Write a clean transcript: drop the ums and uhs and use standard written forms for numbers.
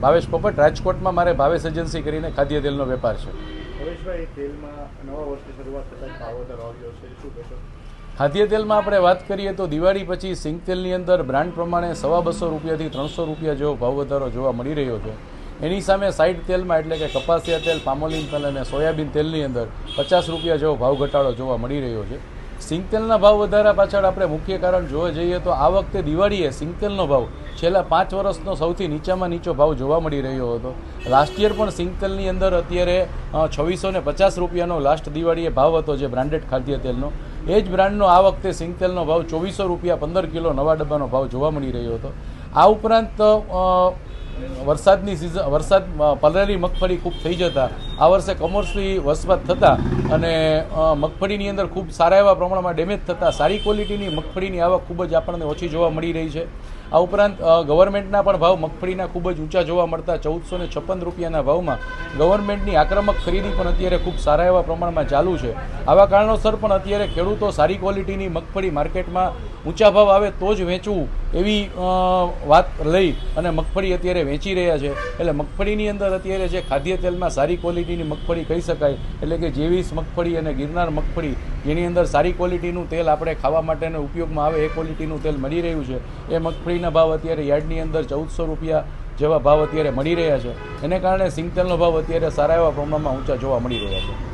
ભાવેશ પોપટ, રાજકોટમાં મારે ભાવેશ એજન્સી કરીને ખાદ્ય તેલનો વેપાર છે. હરેશભાઈ, તેલમાં નવા વર્ષની શરૂઆત થતાં ભાવ વધારો આવ્યો છે, શું કહેશો? ખાદ્ય તેલમાં આપણે વાત કરીએ તો દિવાળી પછી સિંગ તેલની અંદર બ્રાન્ડ પ્રમાણે 250 રૂપિયાથી 300 રૂપિયા જેવો ભાવ વધારો જોવા મળી રહ્યો છે. એની સામે સાઇડ તેલમાં એટલે કે કપાસિયા તેલ, પામોલીન તેલ અને સોયાબીન તેલની અંદર 50 રૂપિયા જેવો ભાવ ઘટાડો જોવા મળી રહ્યો છે. સિંગ તેલના ભાવ વધારા પાછળ આપણે મુખ્ય કારણ જોવા જઈએ તો આ વખતે દિવાળીએ સિંગ તેલનો ભાવ છેલ્લા 5 વર્ષનો સૌથી નીચામાં નીચો ભાવ જોવા મળી રહ્યો હતો. લાસ્ટ યર પણ સિંગ તેલની અંદર અત્યારે 2650 રૂપિયાનો લાસ્ટ દિવાળીએ ભાવ હતો જે બ્રાન્ડેડ ખાદ્ય તેલનો. એ જ બ્રાન્ડનો આ વખતે સિંગ તેલનો ભાવ 2400 રૂપિયા 15 કિલો નવા ડબ્બાનો ભાવ જોવા મળી રહ્યો હતો. આ ઉપરાંત વરસાદ પલળેલી મગફળી ખૂબ થઈ જતા આ વર્ષે કમોસમી વસવાટ થતાં અને મગફળીની અંદર ખૂબ સારા એવા પ્રમાણમાં ડેમેજ થતાં સારી ક્વોલિટીની મગફળીની આવક ખૂબ જ આપણને ઓછી જોવા મળી રહી છે. આ ઉપરાંત ગવર્મેન્ટના પણ ભાવ મગફળીના ખૂબ જ ઊંચા જોવા મળતા 1456 રૂપિયાના ભાવમાં ગવર્મેન્ટની આક્રમક ખરીદી પણ અત્યારે ખૂબ સારા એવા પ્રમાણમાં ચાલુ છે. આવા કારણોસર પણ અત્યારે ખેડૂતો સારી ક્વોલિટીની મગફળી માર્કેટમાં ઊંચા ભાવ આવે તો જ વેચવું એવી વાત લઈ અને મગફળી અત્યારે વેચી રહ્યા છે. એટલે મગફળીની અંદર અત્યારે જે ખાદ્ય તેલમાં સારી ક્વોલિટીની મગફળી કહી શકાય એટલે કે જેવીસ મગફળી અને ગિરનાર મગફળી જેની અંદર સારી ક્વોલિટીનું તેલ આપણે ખાવા માટેના ઉપયોગમાં આવે એ ક્વોલિટીનું તેલ મળી રહ્યું છે. એ મગફળીના ભાવ અત્યારે યાર્ડની અંદર 1400 રૂપિયા જેવા ભાવ અત્યારે મળી રહ્યા છે. એને કારણે સિંગ તેલનો ભાવ અત્યારે સારા એવા પ્રમાણમાં ઊંચા જોવા મળી રહ્યા છે.